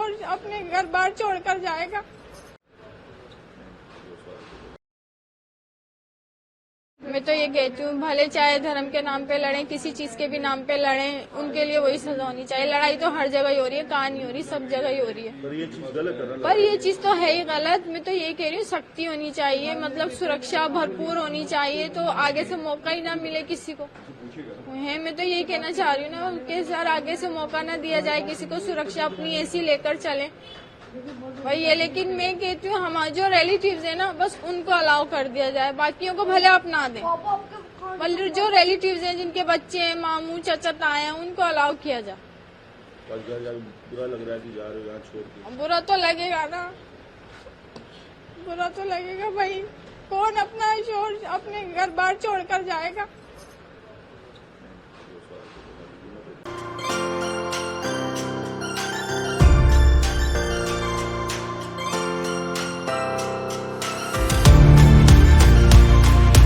शोर अपने घर बार छोड़कर जाएगा। मैं तो ये कहती हूँ भले चाहे धर्म के नाम पे लड़ें, किसी चीज के भी नाम पे लड़ें, उनके लिए वही सजा होनी चाहिए। लड़ाई तो हर जगह ही हो रही है, कहाँ नहीं हो रही, सब जगह ही हो रही है। पर ये चीज गलत है। पर ये चीज तो है ही गलत। मैं तो ये कह रही हूँ सख्ती होनी चाहिए, मतलब सुरक्षा भरपूर होनी चाहिए, तो आगे से मौका ही ना मिले किसी को है। मैं तो यही कहना चाह रही हूँ ना कि सर आगे से मौका ना दिया जाए किसी को, सुरक्षा अपनी ऐसी लेकर चले वही है। लेकिन मैं कहती हूँ हमारे जो रिलेटिव्स है ना, बस उनको अलाउ कर दिया जाए, बाकियों को भले अपना दें। मतलब जो रिलेटिव्स हैं, जिनके बच्चे हैं, मामू चाचा ताए हैं, उनको अलाउ किया जाए। बुरा लग रहा है कि जा रहे हो यहाँ छोड़ के। बुरा तो लगेगा ना, बुरा तो लगेगा भाई। कौन अपना शोर अपने घर बार छोड़कर जाएगा।